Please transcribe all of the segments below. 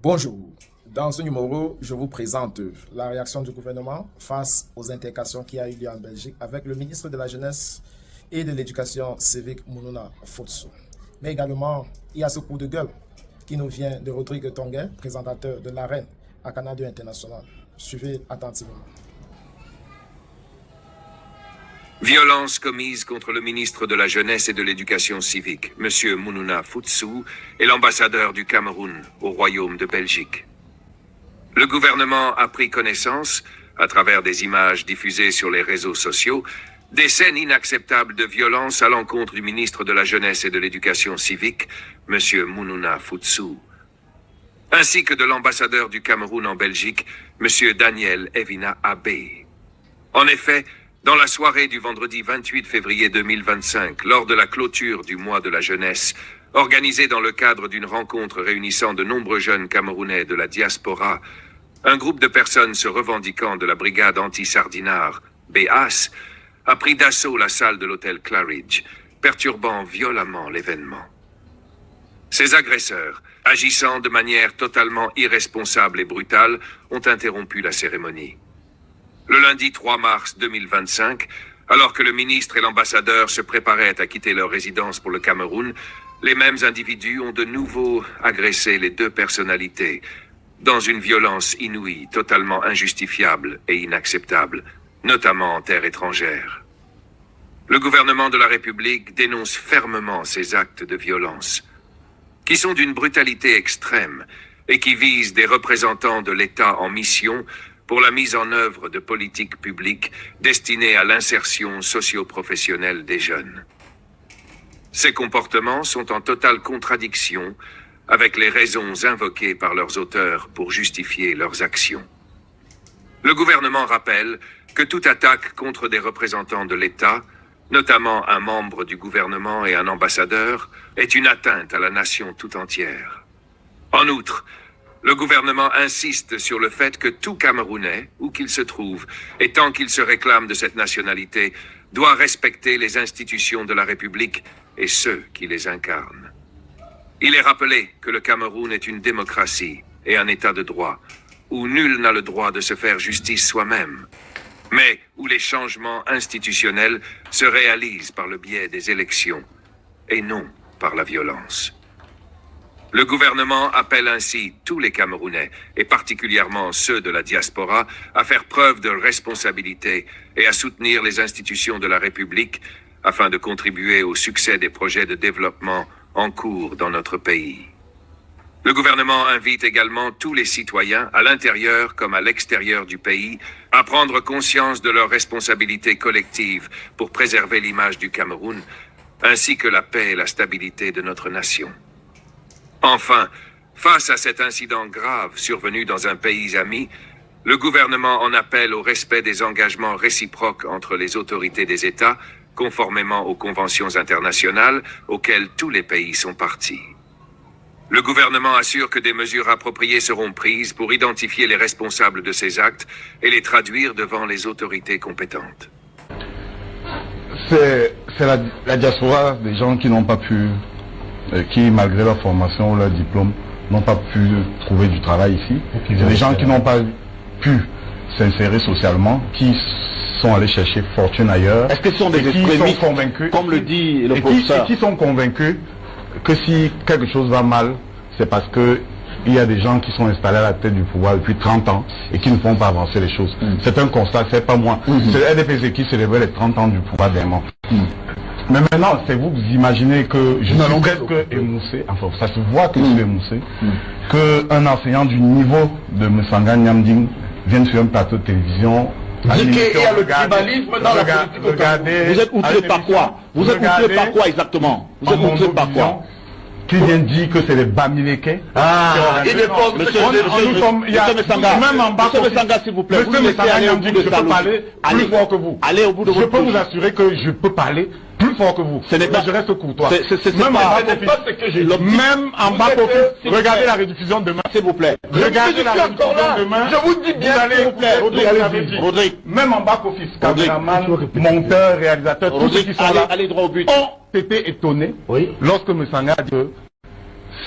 Bonjour. Dans ce numéro, je vous présente la réaction du gouvernement face aux intercations qui a eu lieu en Belgique avec le ministre de la Jeunesse et de l'Éducation civique, Mounouna Foutsou. Mais également, il y a ce coup de gueule qui nous vient de Rodrigue Tonguet, présentateur de l'AREN à Canal 2 International. Suivez attentivement. Violence commise contre le ministre de la Jeunesse et de l'Éducation civique, M. Mounouna Foutsou, et l'ambassadeur du Cameroun au Royaume de Belgique. Le gouvernement a pris connaissance, à travers des images diffusées sur les réseaux sociaux, des scènes inacceptables de violence à l'encontre du ministre de la Jeunesse et de l'Éducation civique, M. Mounouna Foutsou, ainsi que de l'ambassadeur du Cameroun en Belgique, M. Daniel Evina Abbé. En effet, dans la soirée du vendredi 28 février 2025, lors de la clôture du mois de la jeunesse, organisée dans le cadre d'une rencontre réunissant de nombreux jeunes Camerounais de la diaspora, un groupe de personnes se revendiquant de la brigade anti-sardinard, BAS, a pris d'assaut la salle de l'hôtel Claridge, perturbant violemment l'événement. Ces agresseurs, agissant de manière totalement irresponsable et brutale, ont interrompu la cérémonie. Le lundi 3 mars 2025, alors que le ministre et l'ambassadeur se préparaient à quitter leur résidence pour le Cameroun, les mêmes individus ont de nouveau agressé les deux personnalités, dans une violence inouïe, totalement injustifiable et inacceptable, notamment en terre étrangère. Le gouvernement de la République dénonce fermement ces actes de violence, qui sont d'une brutalité extrême et qui visent des représentants de l'État en mission pour la mise en œuvre de politiques publiques destinées à l'insertion socio-professionnelle des jeunes. Ces comportements sont en totale contradiction avec les raisons invoquées par leurs auteurs pour justifier leurs actions. Le gouvernement rappelle que toute attaque contre des représentants de l'État, notamment un membre du gouvernement et un ambassadeur, est une atteinte à la nation tout entière. En outre, le gouvernement insiste sur le fait que tout Camerounais, où qu'il se trouve, et tant qu'il se réclame de cette nationalité, doit respecter les institutions de la République et ceux qui les incarnent. Il est rappelé que le Cameroun est une démocratie et un État de droit, où nul n'a le droit de se faire justice soi-même, mais où les changements institutionnels se réalisent par le biais des élections et non par la violence. Le gouvernement appelle ainsi tous les Camerounais, et particulièrement ceux de la diaspora, à faire preuve de responsabilité et à soutenir les institutions de la République afin de contribuer au succès des projets de développement en cours dans notre pays. Le gouvernement invite également tous les citoyens, à l'intérieur comme à l'extérieur du pays, à prendre conscience de leurs responsabilités collectives pour préserver l'image du Cameroun, ainsi que la paix et la stabilité de notre nation. Enfin, face à cet incident grave survenu dans un pays ami, le gouvernement en appelle au respect des engagements réciproques entre les autorités des États, conformément aux conventions internationales auxquelles tous les pays sont partis. Le gouvernement assure que des mesures appropriées seront prises pour identifier les responsables de ces actes et les traduire devant les autorités compétentes. C'est la diaspora des gens qui n'ont pas pu, qui malgré leur formation ou leur diplôme, n'ont pas pu trouver du travail ici. C'est des gens qui n'ont pas pu s'insérer socialement, qui sont allés chercher fortune ailleurs. Est-ce que ce sont des extrémistes, comme le dit le professeur, et qui sont convaincus que si quelque chose va mal, c'est parce que il y a des gens qui sont installés à la tête du pouvoir depuis 30 ans et qui ne font pas avancer les choses. C'est un constat, c'est pas moi. C'est le RDPC qui célèbre les 30 ans du pouvoir dernièrement. Mais maintenant, c'est vous imaginez que je suis presque émoussé, enfin ça se voit que je suis émoussé, qu'un enseignant du niveau de Msanga Nyamding vienne sur un plateau de télévision. Vous dites qu'il y a le tribalisme dans la politique. Vous êtes outré par quoi? Vous êtes outré par quoi exactement? Vous êtes outré par quoi? Qui vient dire que c'est les Bamileke. Ah, il est pas, monsieur Msanga, même en bas, monsieur Msanga, s'il vous plaît, vous me laissez aller au bout de je peux parler plus fort que vous. Allez au bout de votre Je peux vous assurer que je peux parler plus fort que vous. Ce n'est pas, je reste courtois. Même en bas, regardez la rediffusion demain. S'il vous plaît. Regardez la rediffusion demain. Je vous dis bien, s'il vous plaît. Rodrigue. Même en back office, caméraman, monteur, réalisateur, tous ceux qui sont là, allez droit au but. ont été étonnés lorsque Msanga a dit que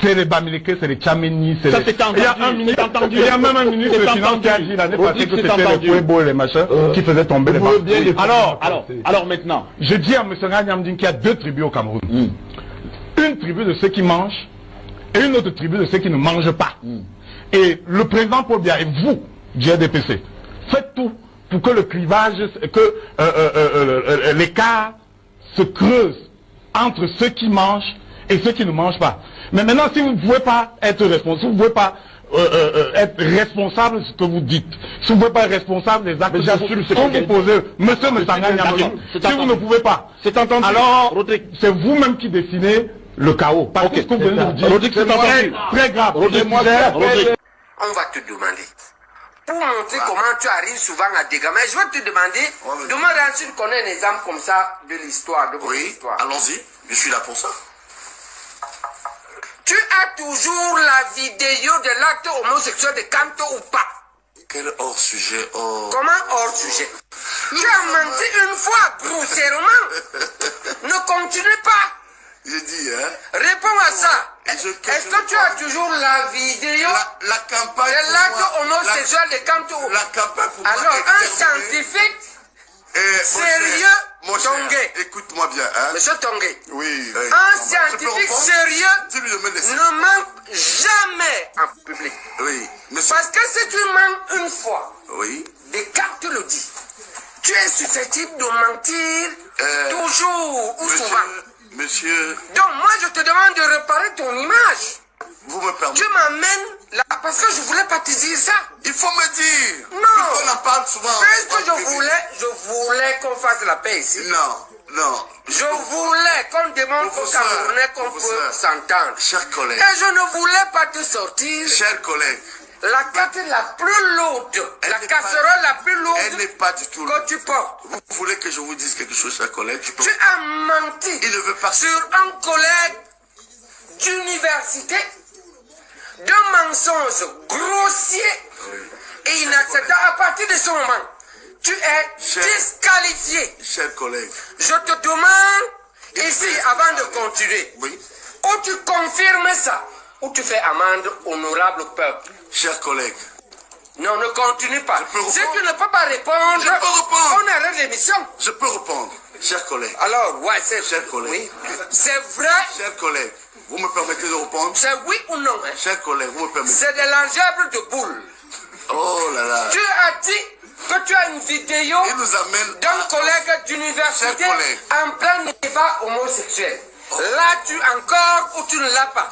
c'est les Bamileke, c'est les Tchameni, c'est Ça, les... c'est entendu. Il y a un ministre, entendu. il y a même un ministre C'est des Finances qui a entendu. dit l'année Rodrigue, passée que c'est c'était les entendu. Pouebo et les machins qui faisaient tomber les Vous pouvez banques. bien les- Alors, maintenant. je dis à M. Nganyamdine qu'il y a deux tribus au Cameroun. Une tribu de ceux qui mangent et une autre tribu de ceux qui ne mangent pas. Et le président Paul Biya et vous, du RDPC, faites tout pour que le clivage, que l'écart se creuse entre ceux qui mangent et ceux qui ne mangent pas. Mais maintenant, si vous ne pouvez pas être responsable, si vous ne pouvez pas être responsable de ce que vous dites, si vous ne pouvez pas être responsable des actes que vous posez, monsieur Messanga Nyamdine, si vous ne pouvez pas, C'est entendu. alors Rodrigue. c'est vous-même qui dessinez le chaos. Parce que ce que vous venez de nous dire, Rodrigue, c'est c'est entendu. très grave. Rodrigue, Rodrigue. On va te demander. Pour montrer comment tu arrives souvent à dégamer, je vais te demander de me rendre si tu connais un exemple comme ça de l'histoire, de votre histoire. Allons-y, je suis là pour ça. Tu as toujours la vidéo de l'acte homosexuel de Kanto ou pas? Quel hors-sujet, Comment hors sujet? Tu as menti une fois grossièrement. Ne continue pas. J'ai dit, hein. Réponds à ça. Est-ce que tu as toujours la vidéo La campagne. de l'acte homosexuel de Kanto? La campagne pour moi Alors, est un terminée. scientifique Sérieux, mon cher, Tongué. Écoute-moi bien, hein. Monsieur Tongué, Oui. un scientifique sérieux Si lui, je me laisse. ne ment jamais en public. Oui. Monsieur. Parce que si tu mens une fois, Oui. Descartes le dit, tu es susceptible de mentir toujours ou souvent. Monsieur, Donc moi je te demande de réparer ton image. vous me permettez. Tu m'amènes là parce que je voulais pas te dire ça. Il faut me dire. Non. On en parle souvent. Parce que je voulais qu'on fasse la paix ici. Non. Je voulais qu'on demande aux Professeur, Camerounais qu'on peut professeur. s'entendre. Chers collègues. Et je ne voulais pas te sortir Chers collègues. la carte la plus lourde, la n'est casserole pas- la plus Elle lourde n'est pas du tout. que tu portes. Vous voulez que je vous dise quelque chose, chers collègues? Tu as menti Il ne veut pas. sur un collègue d'université d'un mensonge grossier et inacceptable. À partir de ce moment, tu es disqualifié. Chers collègues. Je te demande ici, avant de continuer, Oui. ou tu confirmes ça, ou tu fais amende honorable au peuple. Chers collègues. Non, ne continue pas. Je peux Si répondre? tu ne peux pas répondre, Je peux répondre. on arrête l'émission. Je peux répondre. Chers collègues. Alors, ouais, c'est Chers collègues. oui. C'est vrai, Chers collègues. Vous me permettez de répondre? c'est oui ou non. Hein? Chers collègues, vous me permettez. C'est de l'algèbre de boule. Oh là là. Tu as dit que tu as une vidéo Il nous amène. d'un collègue d'université Chers collègues. en plein débat homosexuel. Là, tu encore ou tu ne l'as pas.